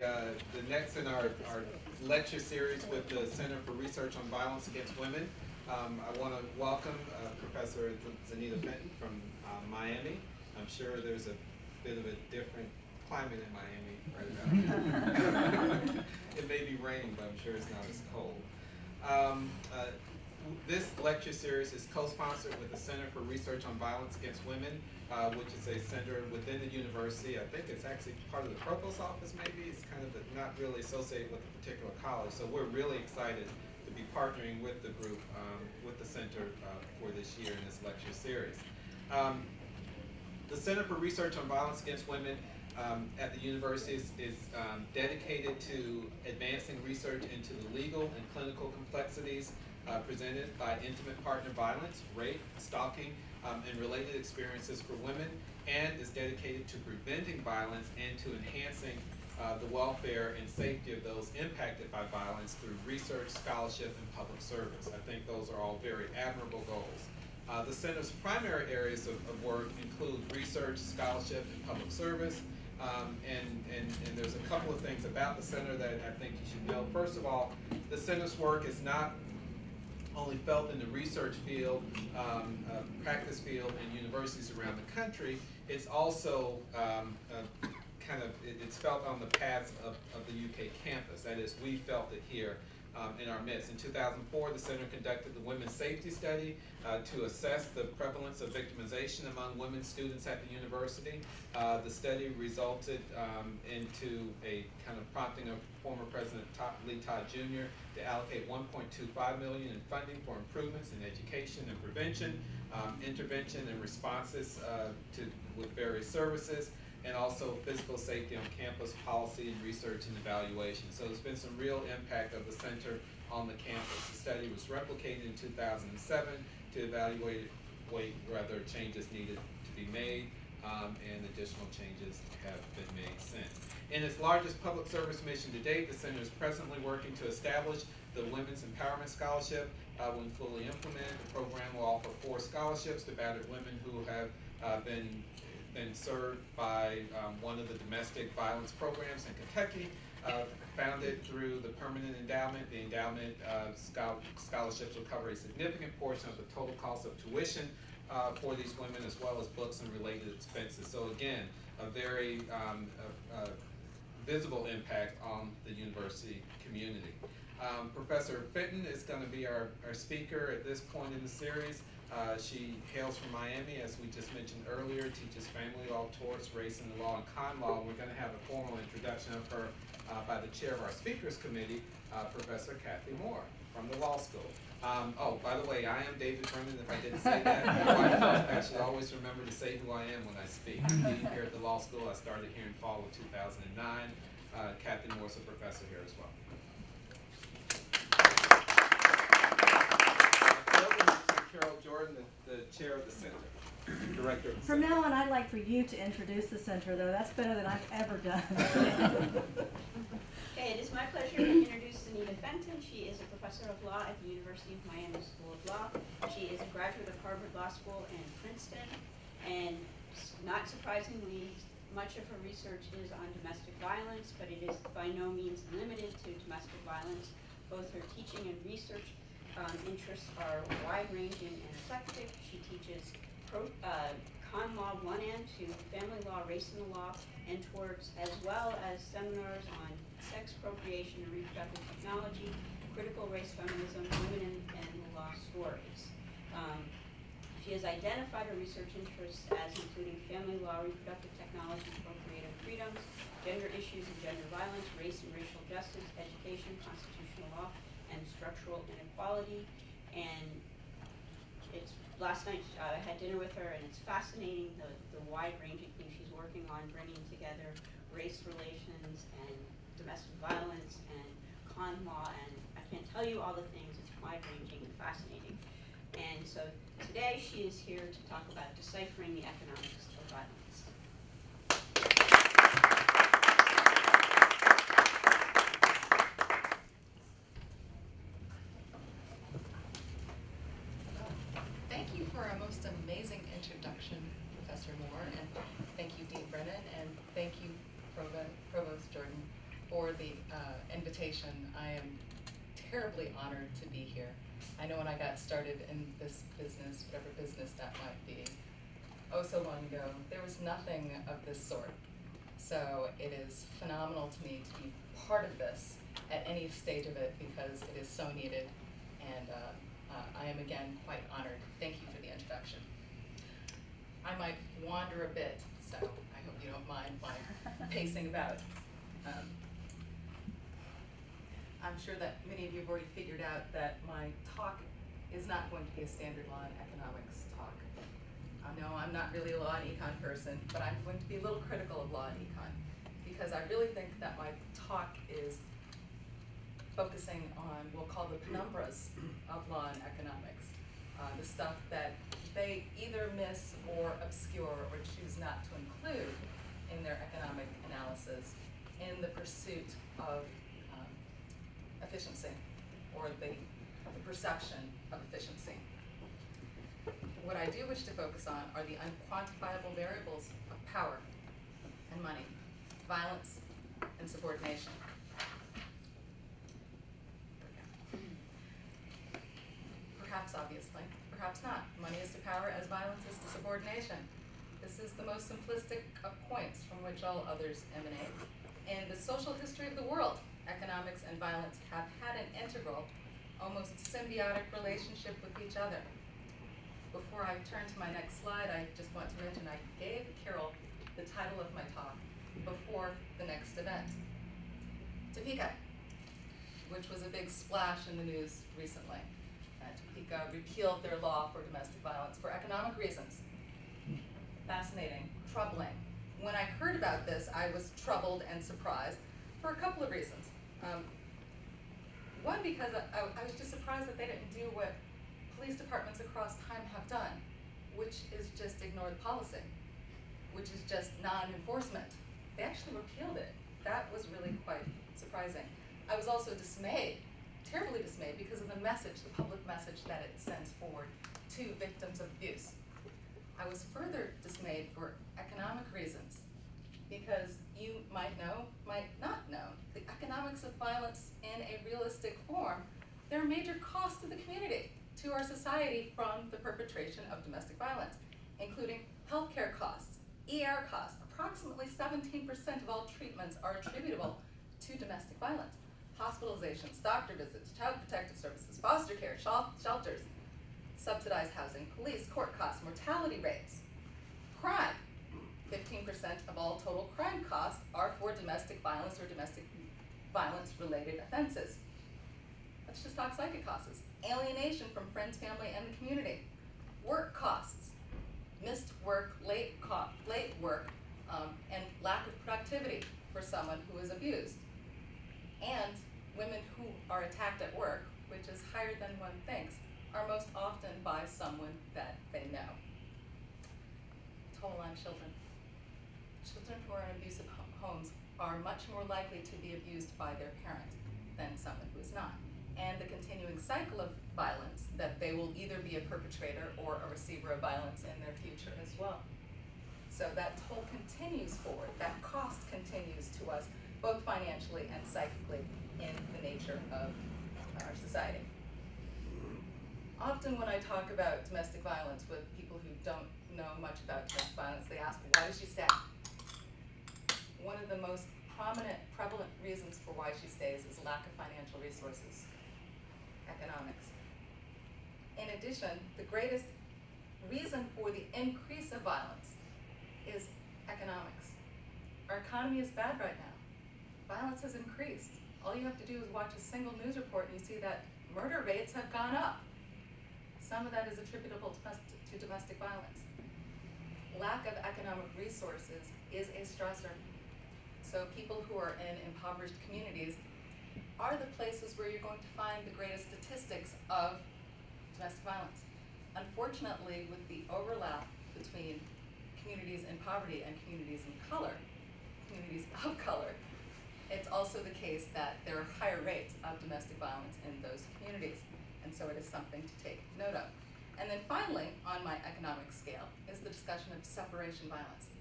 The next in our lecture series with the Center for Research on Violence Against Women. I want to welcome Professor Zanita Fenton from Miami. I'm sure there's a bit of a different climate in Miami right now. It may be raining, but I'm sure it's not as cold. This lecture series is co-sponsored with the Center for Research on Violence Against Women, which is a center within the university. I think it's actually part of the provost office, maybe. It's kind of not really associated with a particular college. So we're really excited to be partnering with the group, with the center for this year in this lecture series. The Center for Research on Violence Against Women at the university is dedicated to advancing research into the legal and clinical complexities presented by intimate partner violence, rape, stalking, and related experiences for women, and is dedicated to preventing violence and to enhancing the welfare and safety of those impacted by violence through research, scholarship, and public service. I think those are all very admirable goals. The center's primary areas of work include research, scholarship, and public service. And there's a couple of things about the center that I think you should know. First of all, the center's work is not only felt in the research field, practice field, and universities around the country. It's also it's felt on the paths of the UK campus. That is, we felt it here in our midst. In 2004, the center conducted the Women's Safety Study to assess the prevalence of victimization among women students at the university. The study resulted into a kind of prompting of former President Lee Todd Jr. to allocate $1.25 million in funding for improvements in education and prevention, intervention and responses with various services, and also physical safety on campus policy and research and evaluation. So there's been some real impact of the center on the campus. The study was replicated in 2007 to evaluate whether changes needed to be made, and additional changes have been made since. In its largest public service mission to date, the center is presently working to establish the Women's Empowerment Scholarship. When fully implemented, the program will offer 4 scholarships to battered women who have been served by one of the domestic violence programs in Kentucky, founded through the permanent endowment. The endowment scholarships will cover a significant portion of the total cost of tuition for these women, as well as books and related expenses. So again, a very visible impact on the university community. Professor Fenton is going to be our speaker at this point in the series. She hails from Miami, as we just mentioned earlier, teaches family law, torts, race and the law, and con law. We're going to have a formal introduction of her by the chair of our speakers committee, Professor Kathy Moore from the law school. Oh, by the way, I am David Brennan, if I didn't say that. I should always remember to say who I am when I speak. I'm dean here at the law school. I started here in fall of 2009. Kathy Moore is a professor here as well. Carol Jordan, the chair of the center, director of the From center. now on, I'd like for you to introduce the center, though. That's better than I've ever done. Okay, it is my pleasure to introduce Zanita Fenton. She is a professor of law at the University of Miami School of Law. She is a graduate of Harvard Law School and Princeton, and not surprisingly, much of her research is on domestic violence, but it is by no means limited to domestic violence. Both her teaching and research interests are wide-ranging and eclectic. She teaches con law 1 and 2, family law, race and the law, and torts, as well as seminars on sex, procreation, and reproductive technology, critical race feminism, women and the law stories. She has identified her research interests as including family law, reproductive technology, procreative freedoms, gender issues and gender violence, race and racial justice, education, constitutional law, and structural inequality. And last night I had dinner with her, and it's fascinating the wide-ranging things she's working on, bringing together race relations and domestic violence and con law, and I can't tell you all the things. It's wide-ranging and fascinating. And so today she is here to talk about deciphering the economics of violence. Thank you for a most amazing introduction, Professor Moore, and thank you, Dean Brennan, and thank you, Provost Jordan, for invitation. I am terribly honored to be here. I know when I got started in this business, whatever business that might be, oh so long ago, there was nothing of this sort. So it is phenomenal to me to be part of this at any stage of it because it is so needed, and I am again quite honored. Thank you for the introduction. I might wander a bit, so I hope you don't mind my pacing about. I'm sure that many of you have already figured out that my talk is not going to be a standard law and economics talk. I know I'm not really a law and econ person, but I'm going to be a little critical of law and econ because I really think that my talk is focusing on, we'll call the penumbras of law and economics, the stuff that they either miss or obscure or choose not to include in their economic analysis in the pursuit of efficiency, or the perception of efficiency. What I do wish to focus on are the unquantifiable variables of power and money, violence and subordination. Perhaps obviously, perhaps not. Money is to power as violence is to subordination. This is the most simplistic of points from which all others emanate. In the social history of the world, economics and violence have had an integral, almost symbiotic relationship with each other. Before I turn to my next slide, I just want to mention I gave Carol the title of my talk before the next event. Topeka, which was a big splash in the news recently. Topeka repealed their law for domestic violence for economic reasons. Fascinating, troubling. When I heard about this, I was troubled and surprised for a couple of reasons. One, because I was just surprised that they didn't do what police departments across time have done, which is just ignore the policy, which is just non-enforcement. They actually repealed it. That was really quite surprising. I was also dismayed, terribly dismayed, because of the message, the public message that it sends forward to victims of abuse. I was further dismayed for economic reasons, because you might know, might not know, the economics of violence in a realistic form, they're a major cost to the community, to our society from the perpetration of domestic violence, including healthcare costs, ER costs. Approximately 17% of all treatments are attributable to domestic violence. Hospitalizations, doctor visits, child protective services, foster care, shelters, subsidized housing, police, court costs, mortality rates, crime. 15% of all total crime costs are for domestic violence or domestic violence-related offenses. Let's just talk psychic costs. Alienation from friends, family, and the community. Work costs, missed work, late work, and lack of productivity for someone who is abused. And women who are attacked at work, which is higher than one thinks, are most often by someone that they know. Toll on children. Children who are in abusive homes are much more likely to be abused by their parent than someone who is not. And the continuing cycle of violence, that they will either be a perpetrator or a receiver of violence in their future as well. So that toll continues forward, that cost continues to us, both financially and psychically, in the nature of our society. Often when I talk about domestic violence with people who don't know much about domestic violence, they ask me, why does she stay? One of the most prevalent reasons for why she stays is lack of financial resources, economics. In addition, the greatest reason for the increase of violence is economics. Our economy is bad right now. Violence has increased. All you have to do is watch a single news report and you see that murder rates have gone up. Some of that is attributable to domestic violence. Lack of economic resources is a stressor. So people who are in impoverished communities are the places where you're going to find the greatest statistics of domestic violence. Unfortunately, with the overlap between communities in poverty and communities in color, communities of color, it's also the case that there are higher rates of domestic violence in those communities. And so it is something to take note of. And then finally, on my economic scale, is the discussion of separation violence.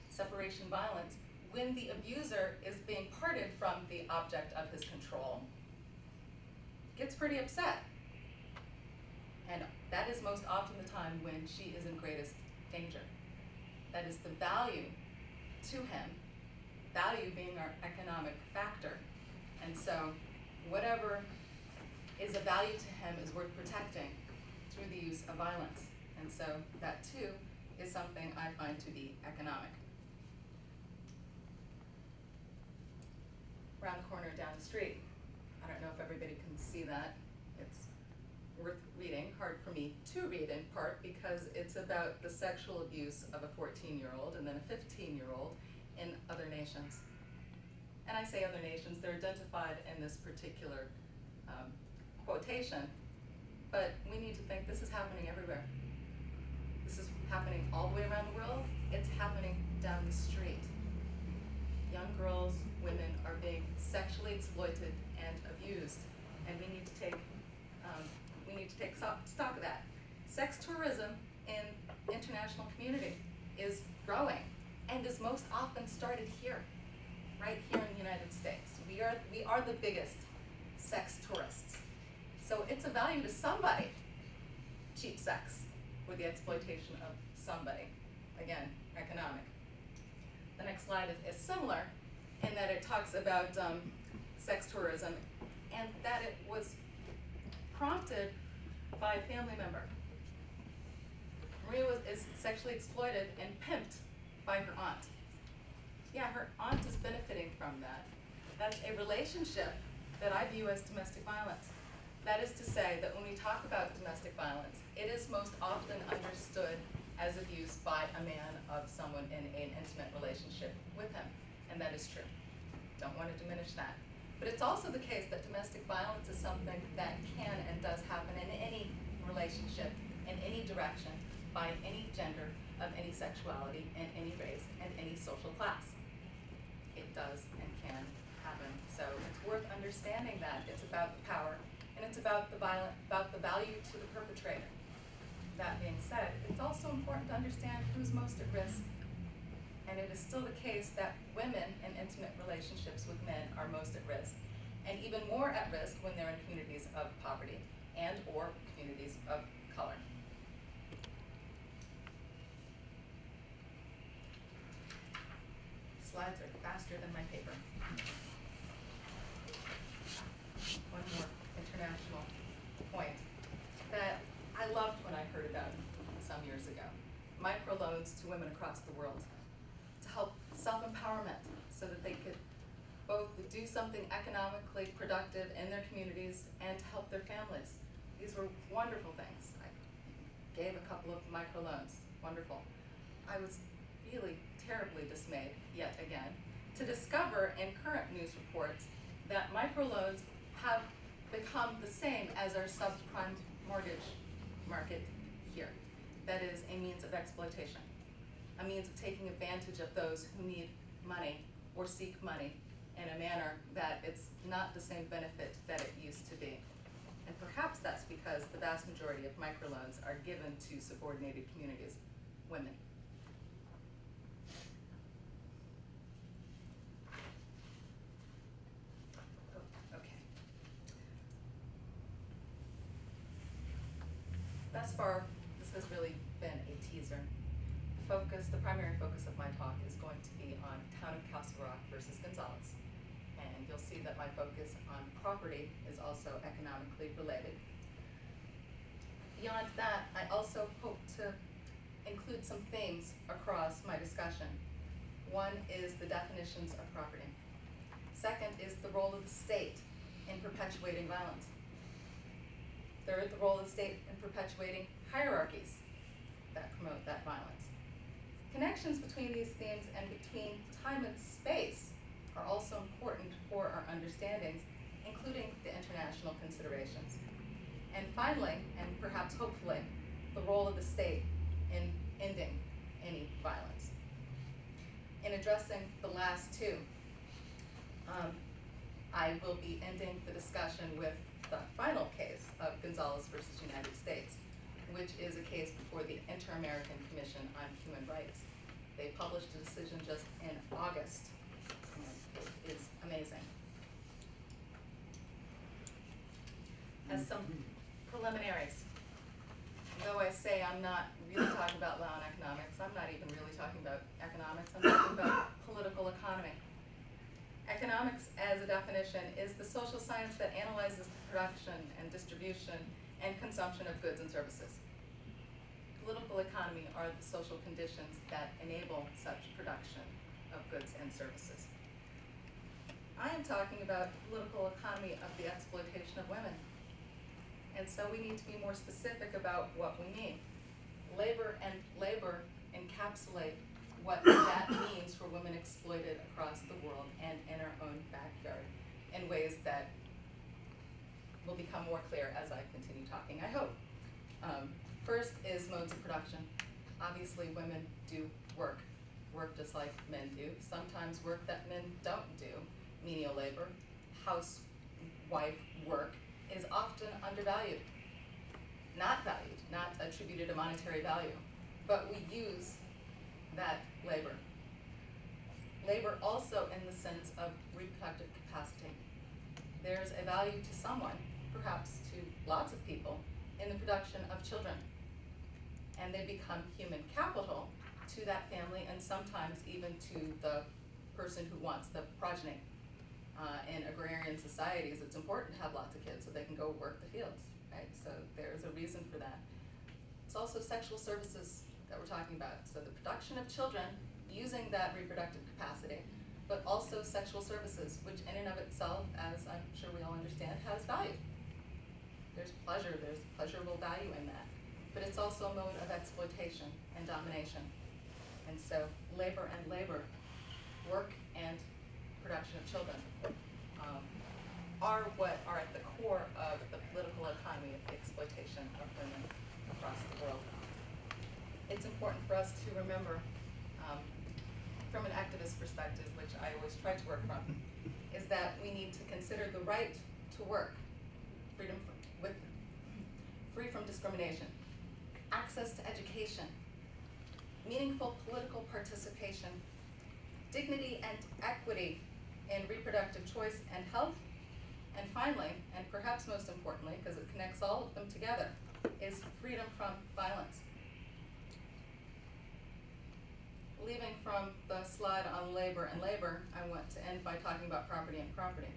Separation violence when the abuser is being parted from the object of his control, gets pretty upset. And that is most often the time when she is in greatest danger. That is the value to him, value being our economic factor. And so whatever is a value to him is worth protecting through the use of violence. And so that too is something I find to be economic. Around the corner down the street, I don't know if everybody can see that. It's worth reading, hard for me to read in part because it's about the sexual abuse of a 14-year-old and then a 15-year-old in other nations. And I say other nations, they're identified in this particular quotation, but we need to think this is happening everywhere. This is happening all the way around the world. It's happening down the street. Young girls, women are being sexually exploited and abused, and we need to take stock of that. Sex tourism in international community is growing and is most often started here, right here in the United States. We are the biggest sex tourists. So it's a value to somebody, cheap sex, or the exploitation of somebody. Again, economic. The next slide is similar in that it talks about sex tourism and that it was prompted by a family member. Maria is sexually exploited and pimped by her aunt. Yeah, her aunt is benefiting from that. That's a relationship that I view as domestic violence. That is to say that when we talk about domestic violence, it is most often understood as abuse by a man of someone in an intimate relationship with him, and that is true. Don't want to diminish that. But it's also the case that domestic violence is something that can and does happen in any relationship, in any direction, by any gender, of any sexuality, and any race, and any social class. It does and can happen. So it's worth understanding that. It's about the power, and it's about the value to the perpetrator. That being said, it's also important to understand who's most at risk. And it is still the case that women in intimate relationships with men are most at risk, and even more at risk when they're in communities of poverty and or communities of color. Slides are faster than my paper. One more international point that I loved when I heard about some years ago. Microloans to women across the world to help self-empowerment so that they could both do something economically productive in their communities and to help their families. These were wonderful things. I gave a couple of microloans. Wonderful. I was really terribly dismayed, yet again, to discover in current news reports that microloans have become the same as our subprime mortgage market here. That is a means of exploitation, a means of taking advantage of those who need money or seek money in a manner that it's not the same benefit that it used to be. And perhaps that's because the vast majority of microloans are given to subordinated communities, women. Okay. Thus far, this has really been a teaser. The primary focus of my talk is going to be on Town of Castle Rock versus Gonzales. And you'll see that my focus on property is also economically related. Beyond that, I also hope to include some themes across my discussion. One is the definitions of property. Second is the role of the state in perpetuating violence. Third, the role of the state in perpetuating hierarchies that promote that violence. Connections between these themes and between time and space are also important for our understandings, including the international considerations. And finally, and perhaps hopefully, the role of the state in ending any violence. In addressing the last two, I will be ending the discussion with the final case of Gonzales versus United States, which is a case before the Inter-American Commission on Human Rights. They published a decision just in August, and it is amazing. As some preliminaries, though I say I'm not really talking about law and economics, I'm not even really talking about economics, I'm talking about political economy. Economics, as a definition, is the social science that analyzes the production and distribution and consumption of goods and services. Political economy are the social conditions that enable such production of goods and services. I am talking about the political economy of the exploitation of women. And so we need to be more specific about what we mean. Labor and labor encapsulate what that means for women exploited across the world and in our own backyard in ways that will become more clear as I continue talking, I hope. First is modes of production. Obviously, women do work just like men do. Sometimes work that men don't do, menial labor, housewife work, is often undervalued, not valued, not attributed a monetary value, but we use that labor. Labor also in the sense of reproductive capacity. There's a value to someone, perhaps to lots of people, in the production of children. And they become human capital to that family and sometimes even to the person who wants the progeny. In agrarian societies, it's important to have lots of kids so they can go work the fields, right? So there's a reason for that. It's also sexual services that we're talking about. So the production of children using that reproductive capacity, but also sexual services, which in and of itself, as I'm sure we all understand, has value. There's pleasure, there's pleasurable value in that. But it's also a mode of exploitation and domination. And so labor and labor, work and production of children, are what are at the core of the political economy of the exploitation of women across the world. It's important for us to remember, from an activist perspective, which I always try to work from, is that we need to consider the right to work, free from discrimination, access to education, meaningful political participation, dignity and equity in reproductive choice and health, and finally, and perhaps most importantly, because it connects all of them together, is freedom from violence. Leaving from the slide on labor and labor, I want to end by talking about property and property,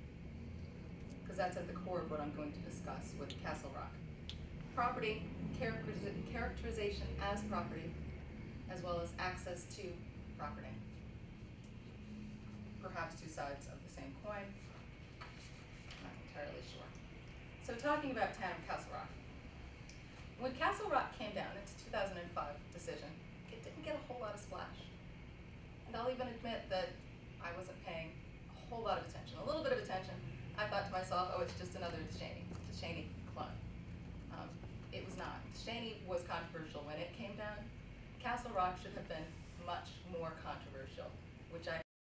because that's at the core of what I'm going to discuss with Castle Rock. Property, characterization as property, as well as access to property. Perhaps two sides of the same coin, not entirely sure. So talking about town of Castle Rock. When Castle Rock came down, its 2005 decision, it didn't get a whole lot of splash. And I'll even admit that I wasn't paying a whole lot of attention, a little bit of attention. I thought to myself, oh, it's just another DeShaney clone. It was not. DeShaney was controversial when it came down. Castle Rock should have been much more controversial, which I